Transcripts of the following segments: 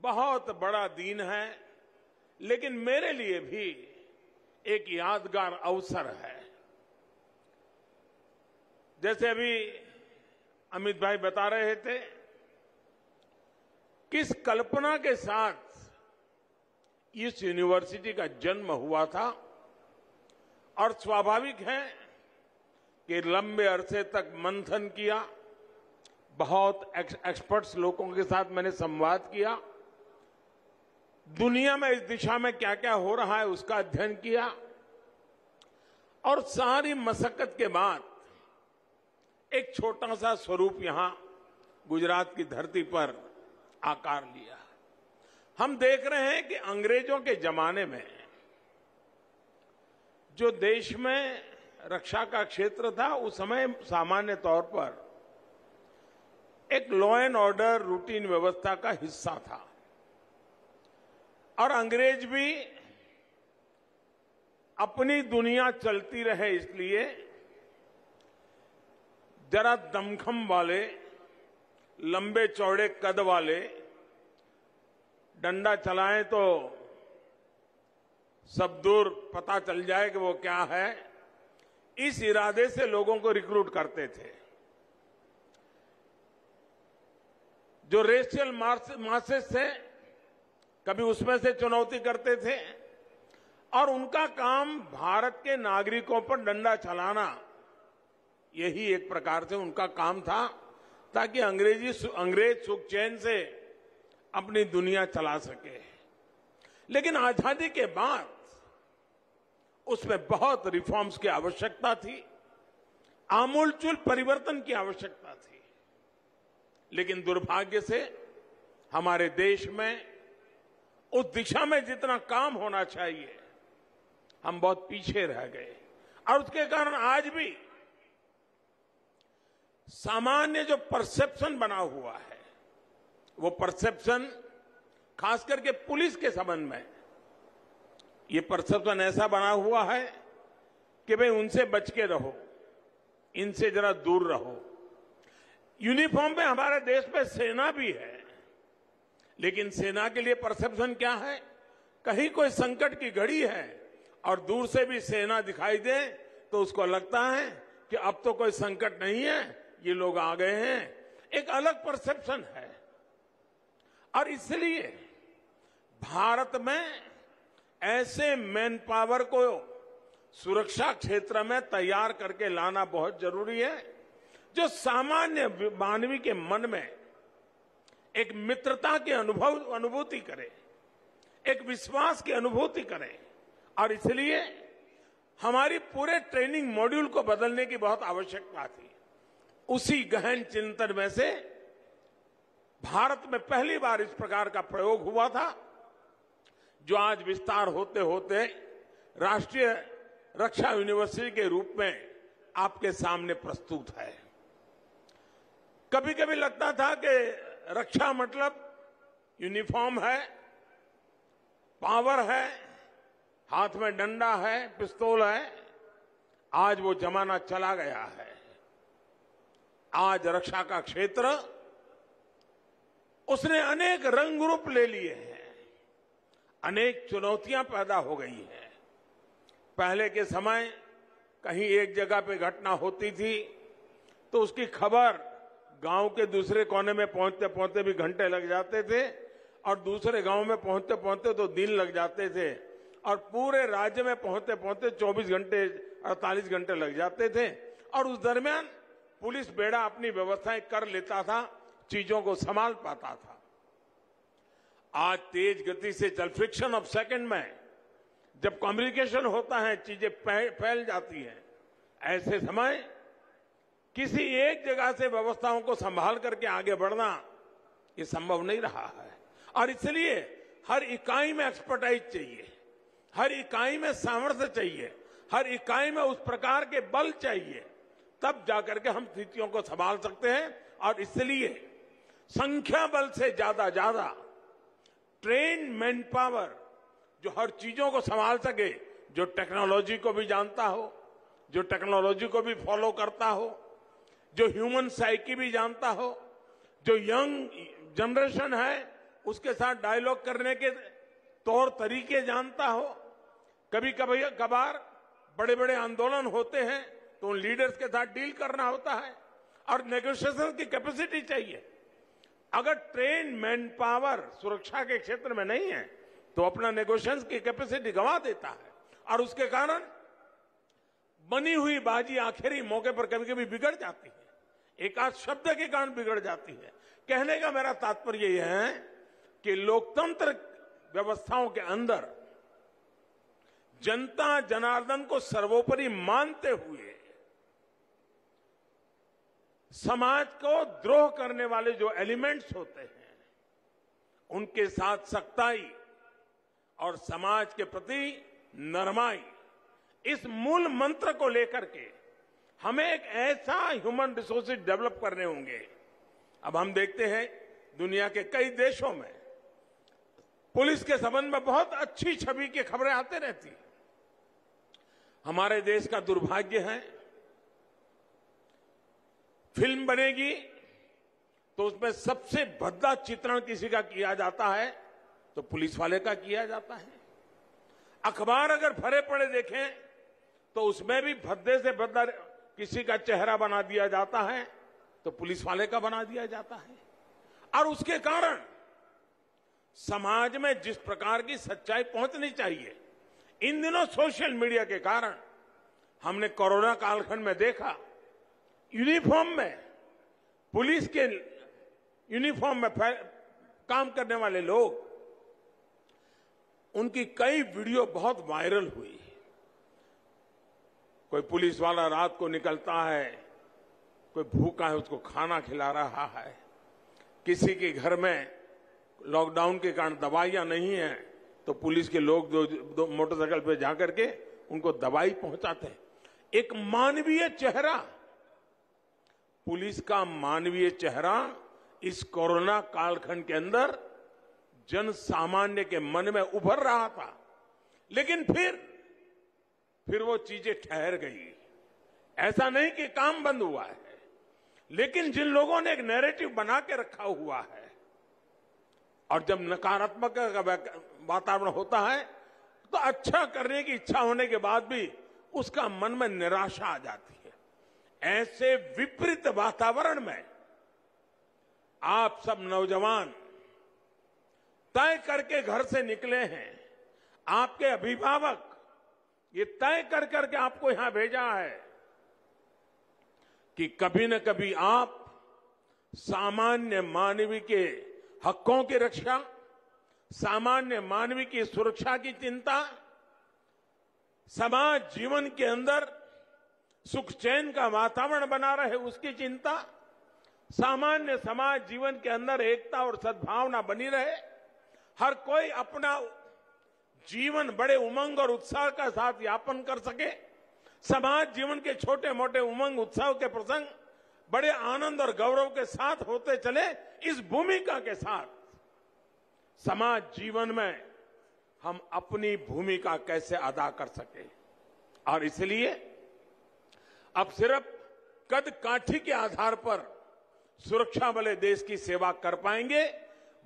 बहुत बड़ा दिन है, लेकिन मेरे लिए भी एक यादगार अवसर है। जैसे अभी अमित भाई बता रहे थे, किस कल्पना के साथ इस यूनिवर्सिटी का जन्म हुआ था, और स्वाभाविक है कि लंबे अरसे तक मंथन किया, बहुत एक्सपर्ट्स लोगों के साथ मैंने संवाद किया, दुनिया में इस दिशा में क्या क्या हो रहा है उसका अध्ययन किया, और सारी मशक्कत के बाद एक छोटा सा स्वरूप यहां गुजरात की धरती पर आकार लिया। हम देख रहे हैं कि अंग्रेजों के जमाने में जो देश में रक्षा का क्षेत्र था, उस समय सामान्य तौर पर एक लॉ एंड ऑर्डर रूटीन व्यवस्था का हिस्सा था, और अंग्रेज भी अपनी दुनिया चलती रहे इसलिए जरा दमखम वाले, लंबे चौड़े कद वाले, डंडा चलाएं तो सब दूर पता चल जाए कि वो क्या है, इस इरादे से लोगों को रिक्रूट करते थे। जो रेशियल मासेस थे, कभी उसमें से चुनौती करते थे, और उनका काम भारत के नागरिकों पर डंडा चलाना, यही एक प्रकार से उनका काम था, ताकि अंग्रेज सुख चैन से अपनी दुनिया चला सके। लेकिन आजादी के बाद उसमें बहुत रिफॉर्म्स की आवश्यकता थी, आमूलचूल परिवर्तन की आवश्यकता थी। लेकिन दुर्भाग्य से हमारे देश में उस दिशा में जितना काम होना चाहिए, हम बहुत पीछे रह गए, और उसके कारण आज भी सामान्य जो परसेप्शन बना हुआ है, वो परसेप्शन खास करके पुलिस के संबंध में, ये परसेप्शन ऐसा बना हुआ है कि भाई उनसे बच के रहो, इनसे जरा दूर रहो। यूनिफॉर्म में हमारे देश में सेना भी है, लेकिन सेना के लिए परसेप्शन क्या है? कहीं कोई संकट की घड़ी है और दूर से भी सेना दिखाई दे तो उसको लगता है कि अब तो कोई संकट नहीं है, ये लोग आ गए हैं। एक अलग परसेप्शन है, और इसलिए भारत में ऐसे मैन पावर को सुरक्षा क्षेत्र में तैयार करके लाना बहुत जरूरी है, जो सामान्य मानवी के मन में एक मित्रता की अनुभूति करे, एक विश्वास की अनुभूति करे। और इसलिए हमारी पूरे ट्रेनिंग मॉड्यूल को बदलने की बहुत आवश्यकता थी। उसी गहन चिंतन में से भारत में पहली बार इस प्रकार का प्रयोग हुआ था, जो आज विस्तार होते होते राष्ट्रीय रक्षा यूनिवर्सिटी के रूप में आपके सामने प्रस्तुत है। कभी कभी लगता था कि रक्षा मतलब यूनिफॉर्म है, पावर है, हाथ में डंडा है, पिस्तौल है। आज वो जमाना चला गया है। आज रक्षा का क्षेत्र उसने अनेक रंग रूप ले लिए हैं, अनेक चुनौतियां पैदा हो गई हैं। पहले के समय कहीं एक जगह पे घटना होती थी तो उसकी खबर गांव के दूसरे कोने में पहुंचते पहुंचते भी घंटे लग जाते थे, और दूसरे गांव में पहुंचते पहुंचते तो दिन लग जाते थे, और पूरे राज्य में पहुंचते पहुंचते 24 घंटे 48 घंटे लग जाते थे। और उस दरमियान पुलिस बेड़ा अपनी व्यवस्थाएं कर लेता था, चीजों को संभाल पाता था। आज तेज गति से चल, फ्रिक्शन ऑफ सेकंड में जब कम्युनिकेशन होता है, चीजें फैल जाती हैं। ऐसे समय किसी एक जगह से व्यवस्थाओं को संभाल करके आगे बढ़ना ये संभव नहीं रहा है, और इसलिए हर इकाई में एक्सपर्टाइज चाहिए, हर इकाई में सामर्थ्य चाहिए, हर इकाई में उस प्रकार के बल चाहिए, तब जाकर के हम स्थितियों को संभाल सकते हैं। और इसलिए संख्या बल से ज्यादा ट्रेन मैन पावर, जो हर चीजों को संभाल सके, जो टेक्नोलॉजी को भी जानता हो, जो टेक्नोलॉजी को भी फॉलो करता हो, जो ह्यूमन साइकी भी जानता हो, जो यंग जनरेशन है उसके साथ डायलॉग करने के तौर तरीके जानता हो। कभी कभी कभार बड़े बड़े आंदोलन होते हैं तो उन लीडर्स के साथ डील करना होता है और नेगोशिएशन की कैपेसिटी चाहिए। अगर ट्रेन मैन पावर सुरक्षा के क्षेत्र में नहीं है तो अपना नेगोशिएशन की कैपेसिटी गंवा देता है और उसके कारण बनी हुई बाजी आखिरी मौके पर कभी कभी बिगड़ जाती है, एक आध शब्द के कारण बिगड़ जाती है। कहने का मेरा तात्पर्य यह है कि लोकतंत्र व्यवस्थाओं के अंदर जनता जनार्दन को सर्वोपरि मानते हुए समाज को द्रोह करने वाले जो एलिमेंट्स होते हैं उनके साथ सख्ताई और समाज के प्रति नरमाई, इस मूल मंत्र को लेकर के हमें एक ऐसा ह्यूमन रिसोर्सेज डेवलप करने होंगे। अब हम देखते हैं दुनिया के कई देशों में पुलिस के संबंध में बहुत अच्छी छवि की खबरें आते रहती हैं। हमारे देश का दुर्भाग्य है, फिल्म बनेगी तो उसमें सबसे भद्दा चित्रण किसी का किया जाता है तो पुलिस वाले का किया जाता है। अखबार अगर भरे पड़े देखें तो उसमें भी भद्दे से भद्दा किसी का चेहरा बना दिया जाता है तो पुलिस वाले का बना दिया जाता है। और उसके कारण समाज में जिस प्रकार की सच्चाई पहुंचनी चाहिए, इन दिनों सोशल मीडिया के कारण हमने कोरोना कालखंड में देखा, यूनिफॉर्म में, पुलिस के यूनिफॉर्म में काम करने वाले लोग, उनकी कई वीडियो बहुत वायरल हुई। कोई पुलिस वाला रात को निकलता है, कोई भूखा है उसको खाना खिला रहा है, किसी के घर में लॉकडाउन के कारण दवाइयां नहीं है तो पुलिस के लोग दो मोटरसाइकिल पे जाकर के उनको दवाई पहुंचाते हैं। एक मानवीय चेहरा, पुलिस का मानवीय चेहरा इस कोरोना कालखंड के अंदर जन सामान्य के मन में उभर रहा था, लेकिन फिर वो चीजें ठहर गई। ऐसा नहीं कि काम बंद हुआ है, लेकिन जिन लोगों ने एक नैरेटिव बना के रखा हुआ है और जब नकारात्मक वातावरण होता है तो अच्छा करने की इच्छा होने के बाद भी उसका मन में निराशा आ जाती है। ऐसे विपरीत वातावरण में आप सब नौजवान तय करके घर से निकले हैं, आपके अभिभावक ये तय कर करके आपको यहां भेजा है कि कभी न कभी आप सामान्य मानवीय के हकों की रक्षा, सामान्य मानवीय की सुरक्षा की चिंता, समाज जीवन के अंदर सुख चैन का वातावरण बना रहे उसकी चिंता, सामान्य समाज जीवन के अंदर एकता और सद्भावना बनी रहे, हर कोई अपना जीवन बड़े उमंग और उत्साह का साथ यापन कर सके, समाज जीवन के छोटे मोटे उमंग उत्साह के प्रसंग बड़े आनंद और गौरव के साथ होते चले, इस भूमिका के साथ समाज जीवन में हम अपनी भूमिका कैसे अदा कर सके। और इसलिए अब सिर्फ कद काठी के आधार पर सुरक्षा वाले देश की सेवा कर पाएंगे,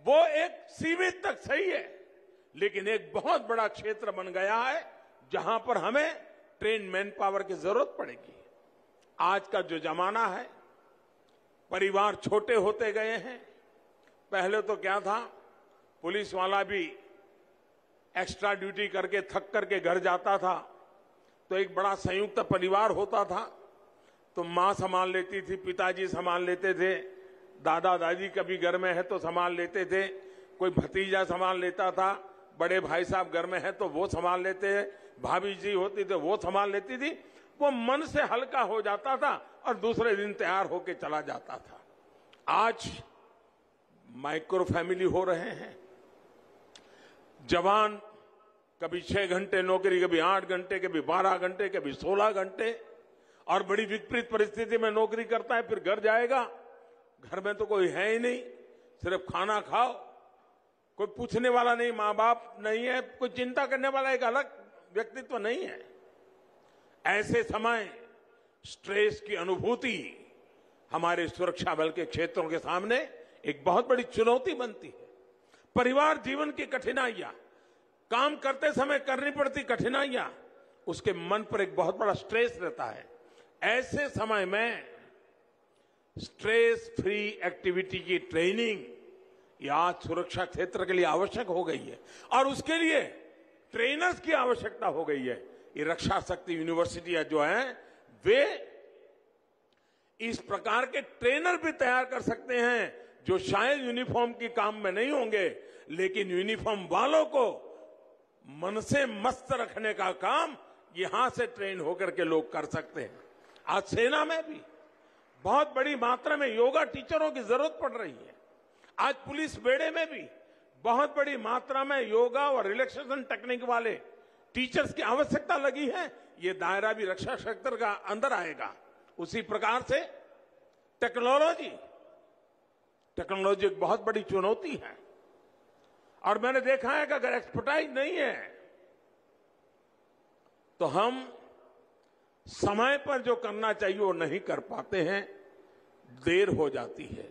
वो एक सीमित तक सही है, लेकिन एक बहुत बड़ा क्षेत्र बन गया है जहां पर हमें ट्रेन मैन पावर की जरूरत पड़ेगी। आज का जो जमाना है, परिवार छोटे होते गए हैं। पहले तो क्या था, पुलिस वाला भी एक्स्ट्रा ड्यूटी करके थक करके घर जाता था तो एक बड़ा संयुक्त परिवार होता था, तो मां संभाल लेती थी, पिताजी संभाल लेते थे, दादा दादी कभी घर में है तो संभाल लेते थे, कोई भतीजा संभाल लेता था, बड़े भाई साहब घर में है तो वो संभाल लेते हैं, भाभी जी होती तो वो संभाल लेती थी। वो मन से हल्का हो जाता था और दूसरे दिन तैयार होके चला जाता था। आज माइक्रो फैमिली हो रहे हैं, जवान कभी 6 घंटे नौकरी, कभी 8 घंटे, कभी 12 घंटे, कभी 16 घंटे, और बड़ी विपरीत परिस्थिति में नौकरी करता है, फिर घर जाएगा, घर में तो कोई है ही नहीं, सिर्फ खाना खाओ, कोई पूछने वाला नहीं, माँ बाप नहीं है, कोई चिंता करने वाला एक अलग व्यक्तित्व नहीं है। ऐसे समय स्ट्रेस की अनुभूति हमारे सुरक्षा बल के क्षेत्रों के सामने एक बहुत बड़ी चुनौती बनती है। परिवार जीवन की कठिनाइयां, काम करते समय करनी पड़ती कठिनाइयां, उसके मन पर एक बहुत बड़ा स्ट्रेस रहता है। ऐसे समय में स्ट्रेस फ्री एक्टिविटी की ट्रेनिंग ये आज सुरक्षा क्षेत्र के लिए आवश्यक हो गई है और उसके लिए ट्रेनर्स की आवश्यकता हो गई है। ये रक्षा शक्ति यूनिवर्सिटियां जो है वे इस प्रकार के ट्रेनर भी तैयार कर सकते हैं जो शायद यूनिफॉर्म के काम में नहीं होंगे, लेकिन यूनिफॉर्म वालों को मन से मस्त रखने का काम यहां से ट्रेन होकर के लोग कर सकते हैं। आज सेना में भी बहुत बड़ी मात्रा में योगा टीचरों की जरूरत पड़ रही है। आज पुलिस बेड़े में भी बहुत बड़ी मात्रा में योगा और रिलैक्सेशन टेक्निक वाले टीचर्स की आवश्यकता लगी है। ये दायरा भी रक्षा क्षेत्र का अंदर आएगा। उसी प्रकार से टेक्नोलॉजी एक बहुत बड़ी चुनौती है और मैंने देखा है कि अगर एक्सपर्टाइज नहीं है तो हम समय पर जो करना चाहिए वो नहीं कर पाते हैं, देर हो जाती है।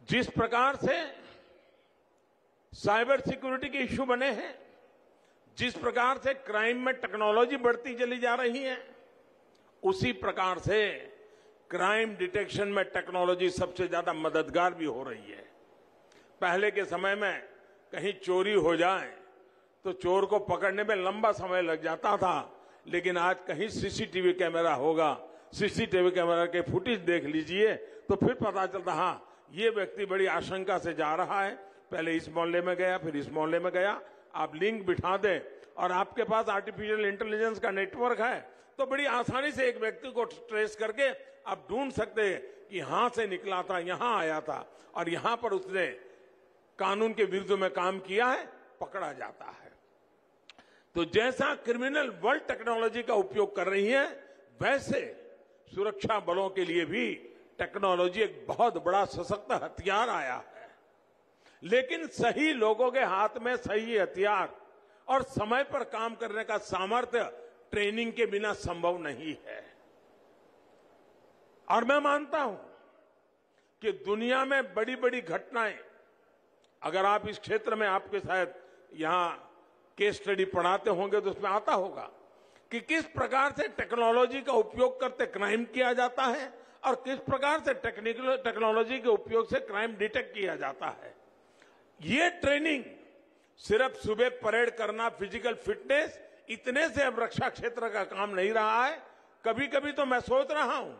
जिस प्रकार से साइबर सिक्योरिटी के इश्यू बने हैं, जिस प्रकार से क्राइम में टेक्नोलॉजी बढ़ती चली जा रही है, उसी प्रकार से क्राइम डिटेक्शन में टेक्नोलॉजी सबसे ज्यादा मददगार भी हो रही है। पहले के समय में कहीं चोरी हो जाए तो चोर को पकड़ने में लंबा समय लग जाता था, लेकिन आज कहीं सीसीटीवी कैमरा होगा, सीसीटीवी कैमरा के फुटेज देख लीजिए तो फिर पता चलता हाँ ये व्यक्ति बड़ी आशंका से जा रहा है, पहले इस मोहल्ले में गया फिर इस मोहल्ले में गया। आप लिंक बिठा दें और आपके पास आर्टिफिशियल इंटेलिजेंस का नेटवर्क है तो बड़ी आसानी से एक व्यक्ति को ट्रेस करके आप ढूंढ सकते हैं कि यहां से निकला था, यहां आया था और यहां पर उसने कानून के विरुद्ध में काम किया है, पकड़ा जाता है। तो जैसा क्रिमिनल वर्ल्ड टेक्नोलॉजी का उपयोग कर रही है, वैसे सुरक्षा बलों के लिए भी टेक्नोलॉजी एक बहुत बड़ा सशक्त हथियार आया है। लेकिन सही लोगों के हाथ में सही हथियार और समय पर काम करने का सामर्थ्य ट्रेनिंग के बिना संभव नहीं है। और मैं मानता हूं कि दुनिया में बड़ी बड़ी घटनाएं, अगर आप इस क्षेत्र में आपके शायद यहां केस स्टडी पढ़ाते होंगे तो उसमें आता होगा कि किस प्रकार से टेक्नोलॉजी का उपयोग करते क्राइम किया जाता है और किस प्रकार से टेक्नोलॉजी के उपयोग से क्राइम डिटेक्ट किया जाता है। ये ट्रेनिंग सिर्फ सुबह परेड करना, फिजिकल फिटनेस, इतने से अब रक्षा क्षेत्र का काम नहीं रहा है। कभी कभी तो मैं सोच रहा हूं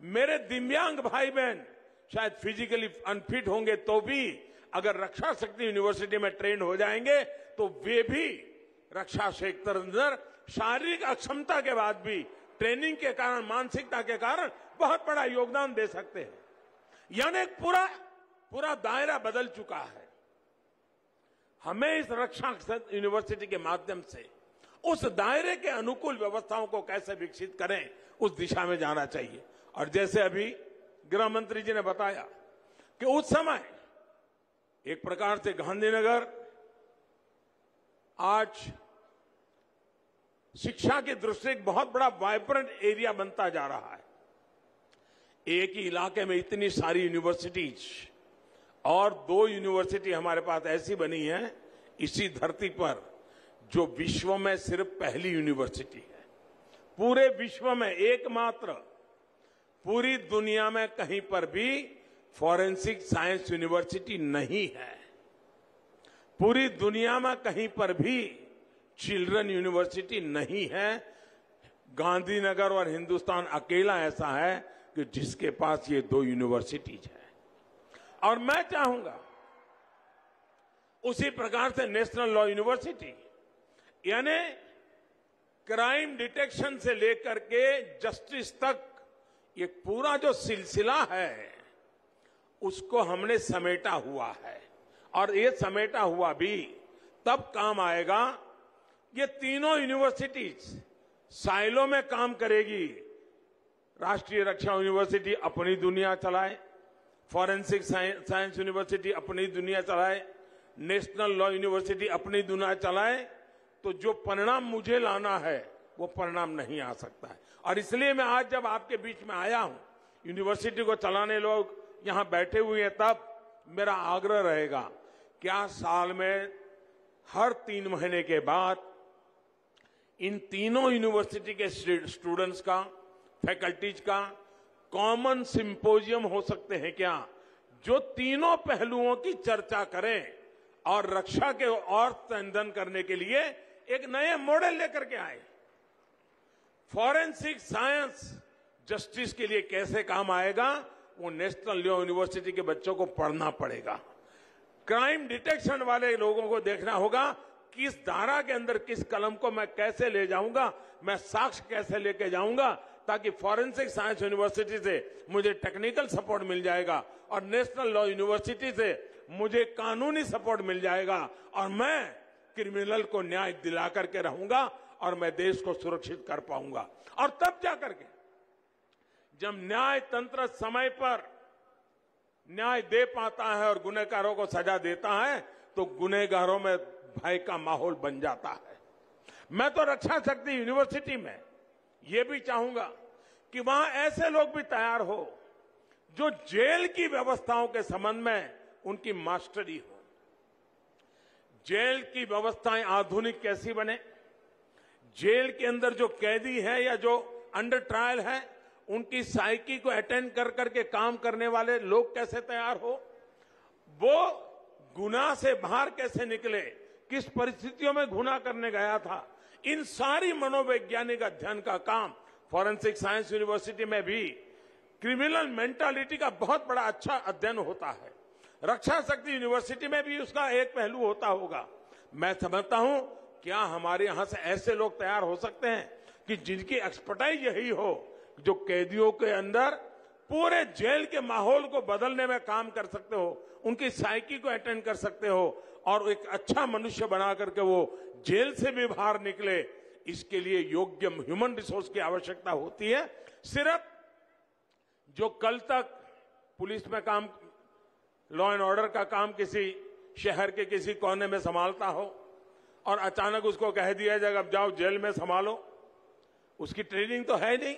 मेरे दिव्यांग भाई बहन शायद फिजिकली अनफिट होंगे तो भी अगर रक्षा शक्ति यूनिवर्सिटी में ट्रेन हो जाएंगे तो वे भी रक्षा क्षेत्र अंदर शारीरिक अक्षमता के बाद भी ट्रेनिंग के कारण, मानसिकता के कारण बहुत बड़ा योगदान दे सकते हैं। यानी पूरा दायरा बदल चुका है। हमें इस रक्षा यूनिवर्सिटी के माध्यम से उस दायरे के अनुकूल व्यवस्थाओं को कैसे विकसित करें, उस दिशा में जाना चाहिए। और जैसे अभी गृह मंत्री जी ने बताया कि उस समय एक प्रकार से गांधीनगर आज शिक्षा की दृष्टि से एक बहुत बड़ा वाइब्रेंट एरिया बनता जा रहा है। एक ही इलाके में इतनी सारी यूनिवर्सिटीज और 2 यूनिवर्सिटी हमारे पास ऐसी बनी है इसी धरती पर जो विश्व में सिर्फ पहली यूनिवर्सिटी है। पूरे विश्व में एकमात्र, पूरी दुनिया में कहीं पर भी फॉरेंसिक साइंस यूनिवर्सिटी नहीं है। पूरी दुनिया में कहीं पर भी चिल्ड्रन यूनिवर्सिटी नहीं है। गांधीनगर और हिंदुस्तान अकेला ऐसा है कि जिसके पास ये 2 यूनिवर्सिटीज है। और मैं चाहूंगा उसी प्रकार से नेशनल लॉ यूनिवर्सिटी, यानी क्राइम डिटेक्शन से लेकर के जस्टिस तक ये पूरा जो सिलसिला है उसको हमने समेटा हुआ है। और ये समेटा हुआ भी तब काम आएगा, ये तीनों यूनिवर्सिटीज साइलो में काम करेगी। राष्ट्रीय रक्षा यूनिवर्सिटी अपनी दुनिया चलाए, फॉरेंसिक साइंस यूनिवर्सिटी अपनी दुनिया चलाए, नेशनल लॉ यूनिवर्सिटी अपनी दुनिया चलाए, तो जो परिणाम मुझे लाना है वो परिणाम नहीं आ सकता है। और इसलिए मैं आज जब आपके बीच में आया हूं, यूनिवर्सिटी को चलाने लोग यहां बैठे हुए हैं, तब मेरा आग्रह रहेगा क्या साल में हर 3 महीने के बाद इन तीनों यूनिवर्सिटी के स्टूडेंट्स का, फैकल्टीज का कॉमन सिंपोजियम हो सकते हैं क्या, जो तीनों पहलुओं की चर्चा करें और रक्षा के और संवर्धन करने के लिए एक नए मॉडल लेकर के आए। फॉरेंसिक साइंस जस्टिस के लिए कैसे काम आएगा, वो नेशनल लॉ यूनिवर्सिटी के बच्चों को पढ़ना पड़ेगा। क्राइम डिटेक्शन वाले लोगों को देखना होगा किस धारा के अंदर किस कलम को मैं कैसे ले जाऊंगा, मैं साक्ष्य कैसे लेके जाऊंगा, ताकि फॉरेंसिक साइंस यूनिवर्सिटी से मुझे टेक्निकल सपोर्ट मिल जाएगा और नेशनल लॉ यूनिवर्सिटी से मुझे कानूनी सपोर्ट मिल जाएगा और मैं क्रिमिनल को न्याय दिला करके रहूंगा और मैं देश को सुरक्षित कर पाऊंगा। और तब जाकर के जब न्याय तंत्र समय पर न्याय दे पाता है और गुनहगारों को सजा देता है तो गुनहगारों में भय का माहौल बन जाता है। मैं तो रक्षा शक्ति यूनिवर्सिटी में ये भी चाहूंगा कि वहां ऐसे लोग भी तैयार हो जो जेल की व्यवस्थाओं के संबंध में उनकी मास्टरी हो। जेल की व्यवस्थाएं आधुनिक कैसी बने, जेल के अंदर जो कैदी है या जो अंडर ट्रायल है उनकी साइकी को अटेंड कर करके काम करने वाले लोग कैसे तैयार हो, वो गुनाह से बाहर कैसे निकले, किस परिस्थितियों में गुनाह करने गया था, इन सारी मनोवैज्ञानिक अध्ययन का काम फॉरेंसिक साइंस यूनिवर्सिटी में भी क्रिमिनल मेंटालिटी का बहुत बड़ा अच्छा अध्ययन होता है। रक्षा शक्ति यूनिवर्सिटी में भी उसका एक पहलू होता होगा। मैं समझता हूं क्या हमारे यहां से ऐसे लोग तैयार हो सकते हैं कि जिनकी एक्सपर्टाइज यही हो, जो कैदियों के अंदर पूरे जेल के माहौल को बदलने में काम कर सकते हो, उनकी साइकी को अटेंड कर सकते हो और एक अच्छा मनुष्य बना करके वो जेल से भी बाहर निकले। इसके लिए योग्य ह्यूमन रिसोर्स की आवश्यकता होती है। सिर्फ जो कल तक पुलिस में काम, लॉ एंड ऑर्डर का काम किसी शहर के किसी कोने में संभालता हो और अचानक उसको कह दिया जाएगा अब जाओ जेल में संभालो, उसकी ट्रेनिंग तो है नहीं।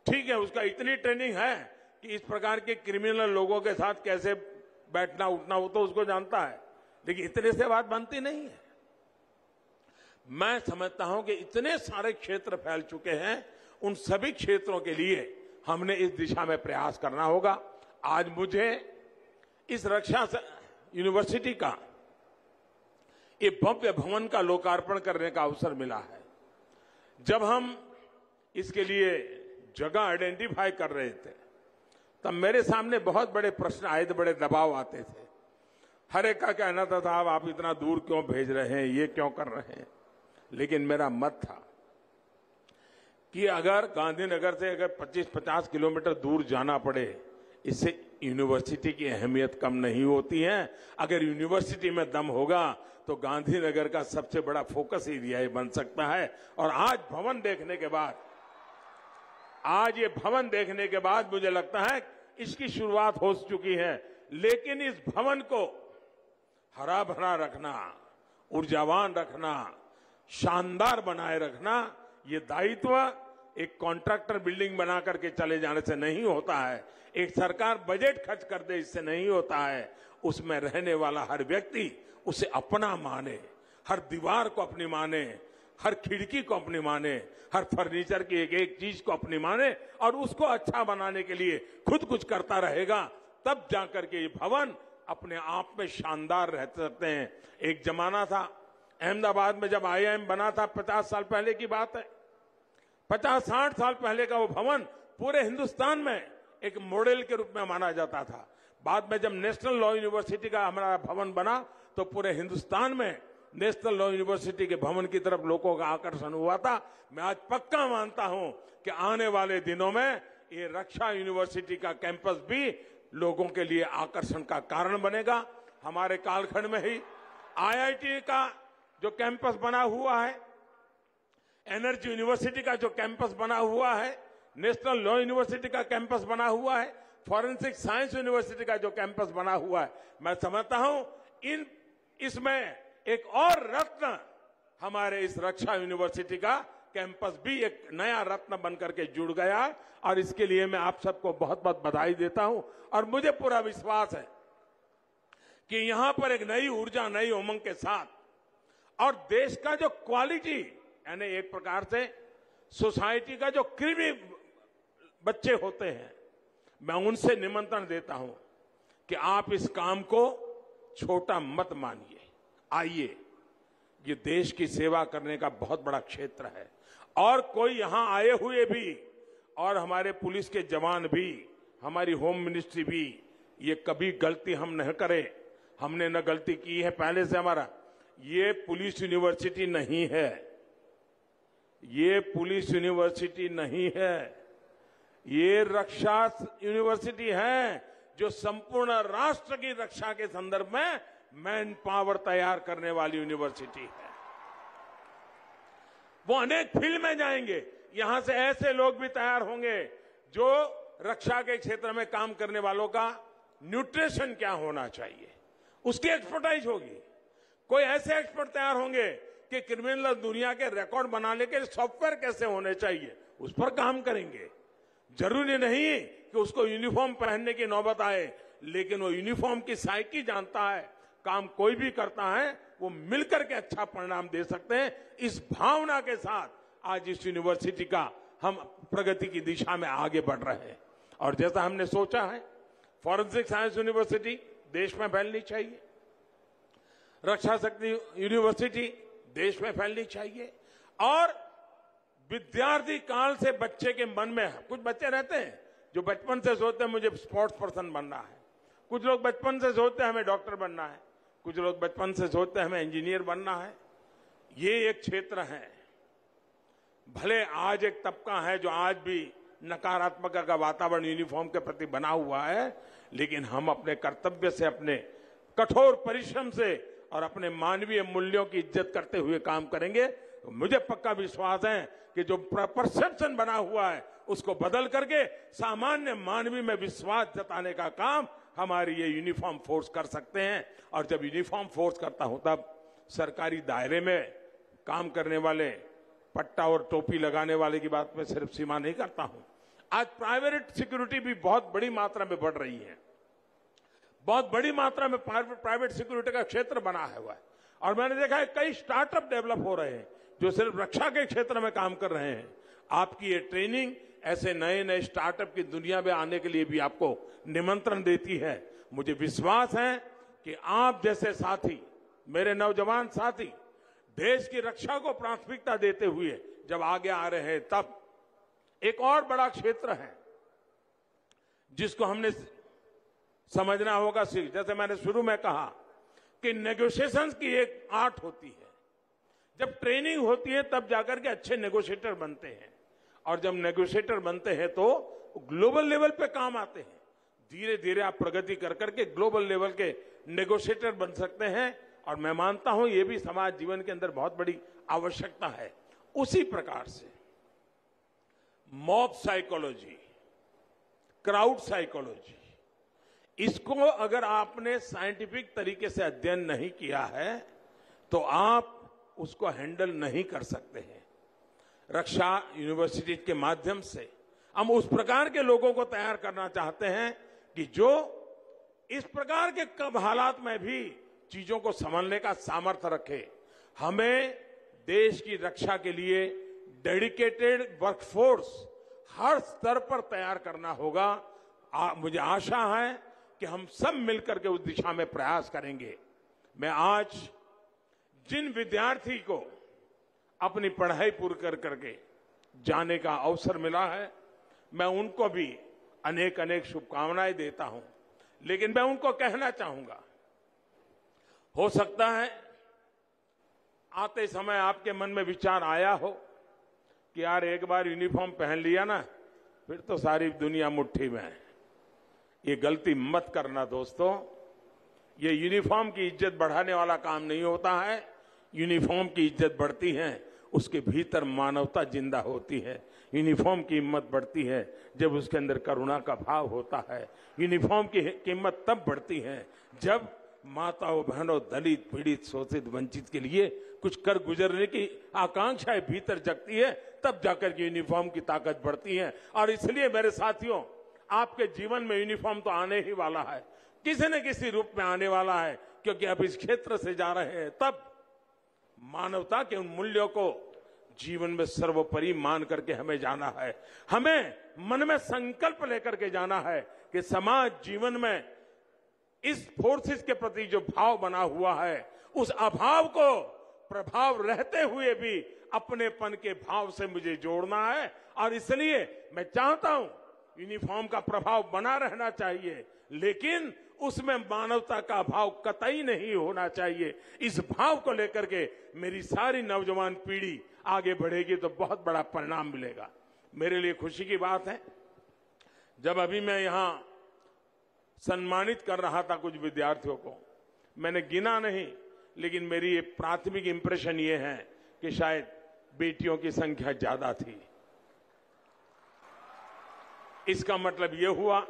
ठीक है, उसका इतनी ट्रेनिंग है कि इस प्रकार के क्रिमिनल लोगों के साथ कैसे बैठना उठना हो तो उसको जानता है, लेकिन इतने से बात बनती नहीं है। मैं समझता हूं कि इतने सारे क्षेत्र फैल चुके हैं, उन सभी क्षेत्रों के लिए हमने इस दिशा में प्रयास करना होगा। आज मुझे इस रक्षा यूनिवर्सिटी का ये भव्य भवन का लोकार्पण करने का अवसर मिला है। जब हम इसके लिए जगह आइडेंटिफाई कर रहे थे तब मेरे सामने बहुत बड़े प्रश्न आए थे, बड़े दबाव आते थे। हर एक का कहना था साहब आप इतना दूर क्यों भेज रहे हैं, ये क्यों कर रहे हैं। लेकिन मेरा मत था कि अगर गांधीनगर से अगर 25-50 किलोमीटर दूर जाना पड़े, इससे यूनिवर्सिटी की अहमियत कम नहीं होती है। अगर यूनिवर्सिटी में दम होगा तो गांधीनगर का सबसे बड़ा फोकस एरिया बन सकता है। और आज भवन देखने के बाद, आज ये भवन देखने के बाद मुझे लगता है इसकी शुरुआत हो चुकी है, लेकिन इस भवन को हरा भरा रखना, ऊर्जावान रखना, शानदार बनाए रखना, ये दायित्व एक कॉन्ट्रैक्टर बिल्डिंग बना करके चले जाने से नहीं होता है, एक सरकार बजट खर्च कर दे इससे नहीं होता है। उसमें रहने वाला हर व्यक्ति उसे अपना माने, हर दीवार को अपनी माने, हर खिड़की को अपनी माने, हर फर्नीचर की एक एक चीज को अपनी माने और उसको अच्छा बनाने के लिए खुद कुछ करता रहेगा, तब जाकर के ये भवन अपने आप में शानदार रह सकते हैं। एक जमाना था अहमदाबाद में जब IIM बना था, 50 साल पहले की बात है, 50-60 साल पहले का वो भवन पूरे हिंदुस्तान में एक मॉडल के रूप में माना जाता था। बाद में जब नेशनल लॉ यूनिवर्सिटी का हमारा भवन बना तो पूरे हिंदुस्तान में नेशनल लॉ यूनिवर्सिटी के भवन की तरफ लोगों का आकर्षण हुआ था। मैं आज पक्का मानता हूं कि आने वाले दिनों में ये रक्षा यूनिवर्सिटी का कैंपस भी लोगों के लिए आकर्षण का कारण बनेगा। हमारे कालखंड में ही IIT का जो कैंपस बना हुआ है, एनर्जी यूनिवर्सिटी का जो कैंपस बना हुआ है, नेशनल लॉ यूनिवर्सिटी का कैंपस बना हुआ है, फॉरेंसिक साइंस यूनिवर्सिटी का जो कैंपस बना हुआ है, मैं समझता हूं इसमें एक और रत्न हमारे इस रक्षा यूनिवर्सिटी का कैंपस भी एक नया रत्न बनकर के जुड़ गया और इसके लिए मैं आप सबको बहुत बहुत बधाई देता हूं। और मुझे पूरा विश्वास है कि यहां पर एक नई ऊर्जा, नई उमंग के साथ और देश का जो क्वालिटी, यानी एक प्रकार से सोसाइटी का जो कृमि बच्चे होते हैं, मैं उनसे निमंत्रण देता हूं कि आप इस काम को छोटा मत मानिए। आइए, ये देश की सेवा करने का बहुत बड़ा क्षेत्र है और कोई यहां आए हुए भी और हमारे पुलिस के जवान भी, हमारी होम मिनिस्ट्री भी, ये कभी गलती हम न करें। हमने न गलती की है पहले से हमारा। ये पुलिस यूनिवर्सिटी नहीं है, ये पुलिस यूनिवर्सिटी नहीं है, ये रक्षा यूनिवर्सिटी है जो संपूर्ण राष्ट्र की रक्षा के संदर्भ में मैन पावर तैयार करने वाली यूनिवर्सिटी है। वो अनेक फील्ड में जाएंगे, यहां से ऐसे लोग भी तैयार होंगे जो रक्षा के क्षेत्र में काम करने वालों का न्यूट्रिशन क्या होना चाहिए, उसकी एक्सपर्टाइज होगी। कोई ऐसे एक्सपर्ट तैयार होंगे कि क्रिमिनल दुनिया के रिकॉर्ड बनाने के सॉफ्टवेयर कैसे होने चाहिए, उस पर काम करेंगे। जरूरी नहीं कि उसको यूनिफॉर्म पहनने की नौबत आए, लेकिन वो यूनिफॉर्म की साइकी जानता है। काम कोई भी करता है वो मिलकर के अच्छा परिणाम दे सकते हैं। इस भावना के साथ आज इस यूनिवर्सिटी का हम प्रगति की दिशा में आगे बढ़ रहे हैं। और जैसा हमने सोचा है, फॉरेंसिक साइंस यूनिवर्सिटी देश में फैलनी चाहिए, रक्षा शक्ति यूनिवर्सिटी देश में फैलनी चाहिए। और विद्यार्थी काल से बच्चे के मन में, कुछ बच्चे रहते हैं जो बचपन से सोचते हैं मुझे स्पोर्ट्स पर्सन बनना है, कुछ लोग बचपन से सोचते हैं हमें डॉक्टर बनना है, कुछ लोग बचपन से सोचते हैं हमें इंजीनियर बनना है। ये एक क्षेत्र है। भले आज एक तबका है जो आज भी नकारात्मक का वातावरण यूनिफॉर्म के प्रति बना हुआ है, लेकिन हम अपने कर्तव्य से, अपने कठोर परिश्रम से और अपने मानवीय मूल्यों की इज्जत करते हुए काम करेंगे। तो मुझे पक्का विश्वास है कि जो परसेप्शन बना हुआ है उसको बदल करके सामान्य मानवीय में विश्वास जताने का काम हमारी ये यूनिफॉर्म फोर्स कर सकते हैं। और जब यूनिफॉर्म फोर्स करता हूं तब सरकारी दायरे में काम करने वाले, पट्टा और टोपी लगाने वाले की बात में सिर्फ सीमा नहीं करता हूं। आज प्राइवेट सिक्योरिटी भी बहुत बड़ी मात्रा में बढ़ रही है, बहुत बड़ी मात्रा में प्राइवेट सिक्योरिटी का क्षेत्र बना हुआ है। और मैंने देखा है कई स्टार्टअप डेवलप हो रहे हैं जो सिर्फ रक्षा के क्षेत्र में काम कर रहे हैं। आपकी ये ट्रेनिंग ऐसे नए नए स्टार्टअप की दुनिया में आने के लिए भी आपको निमंत्रण देती है। मुझे विश्वास है कि आप जैसे साथी, मेरे नौजवान साथी, देश की रक्षा को प्राथमिकता देते हुए जब आगे आ रहे हैं, तब एक और बड़ा क्षेत्र है जिसको हमने समझना होगा। जैसे मैंने शुरू में कहा कि नेगोशिएशंस की एक आर्ट होती है। जब ट्रेनिंग होती है तब जाकर के अच्छे नेगोशिएटर बनते हैं, और जब नेगोशिएटर बनते हैं तो ग्लोबल लेवल पे काम आते हैं। धीरे धीरे आप प्रगति कर करके ग्लोबल लेवल के नेगोशिएटर बन सकते हैं। और मैं मानता हूं ये भी समाज जीवन के अंदर बहुत बड़ी आवश्यकता है। उसी प्रकार से मॉब साइकोलॉजी, क्राउड साइकोलॉजी, इसको अगर आपने साइंटिफिक तरीके से अध्ययन नहीं किया है तो आप उसको हैंडल नहीं कर सकते हैं। रक्षा यूनिवर्सिटी के माध्यम से हम उस प्रकार के लोगों को तैयार करना चाहते हैं कि जो इस प्रकार के कब हालात में भी चीजों को संभालने का सामर्थ्य रखे। हमें देश की रक्षा के लिए डेडिकेटेड वर्कफोर्स हर स्तर पर तैयार करना होगा। मुझे आशा है कि हम सब मिलकर के उस दिशा में प्रयास करेंगे। मैं आज जिन विद्यार्थी को अपनी पढ़ाई पूरी कर करके जाने का अवसर मिला है, मैं उनको भी अनेक अनेक शुभकामनाएं देता हूं। लेकिन मैं उनको कहना चाहूंगा, हो सकता है आते समय आपके मन में विचार आया हो कि यार एक बार यूनिफॉर्म पहन लिया ना, फिर तो सारी दुनिया मुट्ठी में है। ये गलती मत करना दोस्तों। ये यूनिफॉर्म की इज्जत बढ़ाने वाला काम नहीं होता है। यूनिफॉर्म की इज्जत बढ़ती है, उसके भीतर मानवता जिंदा होती है। यूनिफॉर्म की हिम्मत बढ़ती है जब उसके अंदर करुणा का भाव होता है। यूनिफॉर्म की कीमत तब बढ़ती है जब माताओं, बहनों, दलित, पीड़ित, शोषित, वंचित के लिए कुछ कर गुजरने की आकांक्षाएं भीतर जगती है, तब जाकर के यूनिफॉर्म की ताकत बढ़ती है। और इसलिए मेरे साथियों, आपके जीवन में यूनिफॉर्म तो आने ही वाला है। किसी न किसी रूप में आने वाला है, क्योंकि अब इस क्षेत्र से जा रहे हैं। तब मानवता के उन मूल्यों को जीवन में सर्वोपरि मान करके हमें जाना है। हमें मन में संकल्प लेकर के जाना है कि समाज जीवन में इस फोर्सेस के प्रति जो भाव बना हुआ है, उस अभाव को प्रभाव रहते हुए भी अपनेपन के भाव से मुझे जोड़ना है। और इसलिए मैं चाहता हूं यूनिफॉर्म का प्रभाव बना रहना चाहिए, लेकिन उसमें मानवता का भाव कतई नहीं होना चाहिए। इस भाव को लेकर के मेरी सारी नौजवान पीढ़ी आगे बढ़ेगी तो बहुत बड़ा परिणाम मिलेगा। मेरे लिए खुशी की बात है, जब अभी मैं यहां सम्मानित कर रहा था कुछ विद्यार्थियों को, मैंने गिना नहीं, लेकिन मेरी प्राथमिक इंप्रेशन ये है कि शायद बेटियों की संख्या ज्यादा थी। इसका मतलब यह हुआ,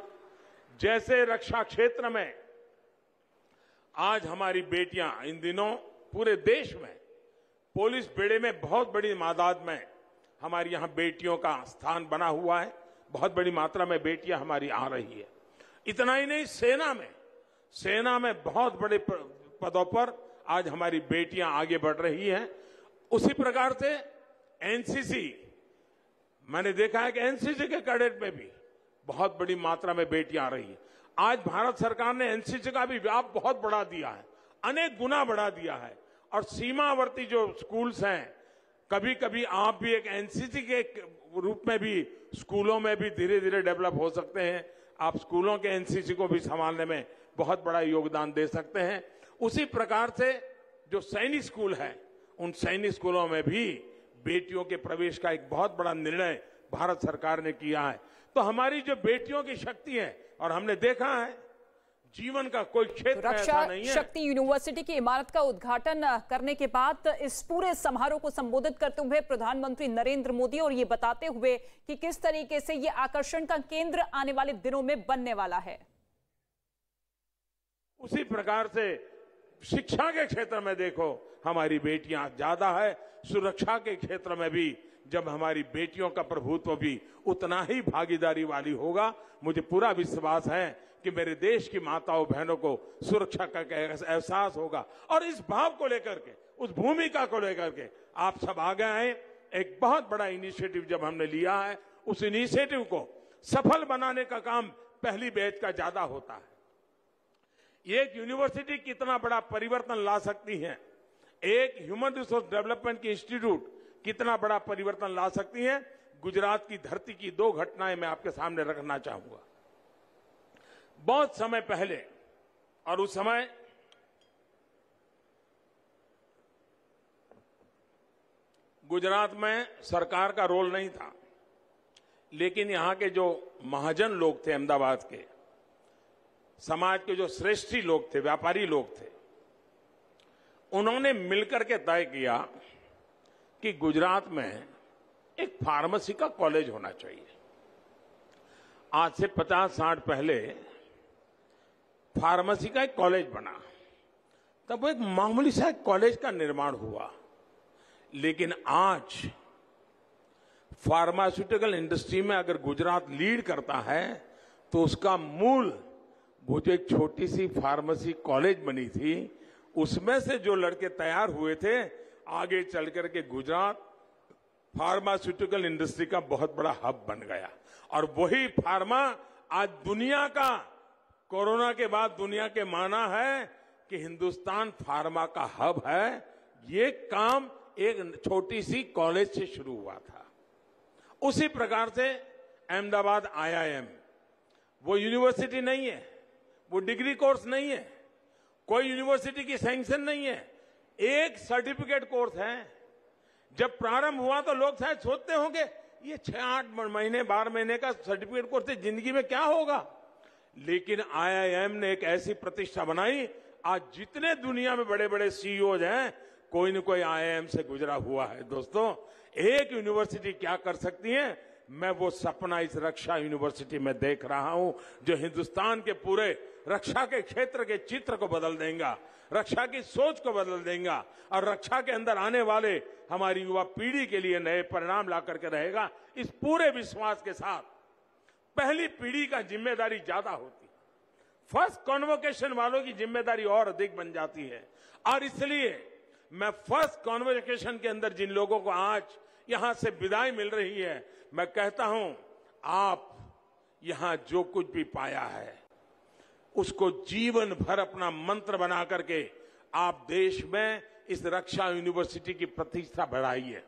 जैसे रक्षा क्षेत्र में आज हमारी बेटियां इन दिनों पूरे देश में पुलिस बेड़े में बहुत बड़ी तादाद में हमारी यहां बेटियों का स्थान बना हुआ है। बहुत बड़ी मात्रा में बेटियां हमारी आ रही है। इतना ही नहीं, सेना में बहुत बड़े पदों पर आज हमारी बेटियां आगे बढ़ रही हैं। उसी प्रकार से एनसीसी, मैंने देखा है कि एनसीसी के कैडेट में भी बहुत बड़ी मात्रा में बेटियां आ रही है। आज भारत सरकार ने एनसीसी का भी व्याप बहुत बढ़ा दिया है, अनेक गुना बढ़ा दिया है। और सीमावर्ती जो स्कूल्स हैं, कभी कभी आप भी एक एनसीसी के रूप में भी स्कूलों में भी धीरे धीरे डेवलप हो सकते हैं। आप स्कूलों के एनसीसी को भी संभालने में बहुत बड़ा योगदान दे सकते हैं। उसी प्रकार से जो सैनिक स्कूल है, उन सैनिक स्कूलों में भी बेटियों के प्रवेश का एक बहुत बड़ा निर्णय भारत सरकार ने किया है। तो हमारी जो बेटियों की शक्ति है, और हमने देखा है जीवन का कोई क्षेत्र ऐसा नहीं है। रक्षा शक्ति यूनिवर्सिटी की इमारत का उद्घाटन करने के बाद इस पूरे समारोह को संबोधित करते हुए प्रधानमंत्री नरेंद्र मोदी और ये बताते हुए कि किस तरीके से ये आकर्षण का केंद्र आने वाले दिनों में बनने वाला है। उसी प्रकार से शिक्षा के क्षेत्र में देखो हमारी बेटियां ज्यादा है, सुरक्षा के क्षेत्र में भी जब हमारी बेटियों का प्रभुत्व भी उतना ही भागीदारी वाली होगा, मुझे पूरा विश्वास है कि मेरे देश की माताओं बहनों को सुरक्षा का एहसास होगा। और इस भाव को लेकर के, उस भूमिका को लेकर के आप सब आगे आए। एक बहुत बड़ा इनिशिएटिव जब हमने लिया है, उस इनिशिएटिव को सफल बनाने का काम पहली बैच का ज्यादा होता है। एक यूनिवर्सिटी कितना बड़ा परिवर्तन ला सकती है, एक ह्यूमन रिसोर्स डेवलपमेंट की इंस्टीट्यूट कितना बड़ा परिवर्तन ला सकती है। गुजरात की धरती की दो घटनाएं मैं आपके सामने रखना चाहूंगा। बहुत समय पहले, और उस समय गुजरात में सरकार का रोल नहीं था, लेकिन यहां के जो महाजन लोग थे, अहमदाबाद के समाज के जो श्रेष्ठी लोग थे, व्यापारी लोग थे, उन्होंने मिलकर के तय किया कि गुजरात में एक फार्मेसी का कॉलेज होना चाहिए। आज से 50-60 पहले फार्मेसी का एक कॉलेज बना, तब वो एक मामूली सा कॉलेज का निर्माण हुआ। लेकिन आज फार्मास्यूटिकल इंडस्ट्री में अगर गुजरात लीड करता है, तो उसका मूल वो जो एक छोटी सी फार्मेसी कॉलेज बनी थी, उसमें से जो लड़के तैयार हुए थे, आगे चल करके गुजरात फार्मास्यूटिकल इंडस्ट्री का बहुत बड़ा हब बन गया। और वही फार्मा आज दुनिया का, कोरोना के बाद दुनिया के माना है कि हिंदुस्तान फार्मा का हब है। ये काम एक छोटी सी कॉलेज से शुरू हुआ था। उसी प्रकार से अहमदाबाद IIM, वो यूनिवर्सिटी नहीं है, वो डिग्री कोर्स नहीं है, कोई यूनिवर्सिटी की सैंक्शन नहीं है, एक सर्टिफिकेट कोर्स है। जब प्रारंभ हुआ तो लोग शायद सोचते होंगे ये 6-8 महीने 12 महीने का सर्टिफिकेट कोर्स है, जिंदगी में क्या होगा। लेकिन IIM ने एक ऐसी प्रतिष्ठा बनाई, आज जितने दुनिया में बड़े बड़े CEOs हैं, कोई न कोई IIM से गुजरा हुआ है। दोस्तों, एक यूनिवर्सिटी क्या कर सकती है, मैं वो सपना इस रक्षा यूनिवर्सिटी में देख रहा हूं, जो हिंदुस्तान के पूरे रक्षा के क्षेत्र के चित्र को बदल देगा, रक्षा की सोच को बदल देगा, और रक्षा के अंदर आने वाले हमारी युवा पीढ़ी के लिए नए परिणाम ला करके रहेगा। इस पूरे विश्वास के साथ पहली पीढ़ी का जिम्मेदारी ज्यादा होती है। फर्स्ट कॉन्वोकेशन वालों की जिम्मेदारी और अधिक बन जाती है। और इसलिए मैं फर्स्ट कॉन्वोकेशन के अंदर जिन लोगों को आज यहां से विदाई मिल रही है, मैं कहता हूं, आप यहां जो कुछ भी पाया है उसको जीवन भर अपना मंत्र बना करके आप देश में इस रक्षा यूनिवर्सिटी की प्रतिष्ठा बढ़ाइए।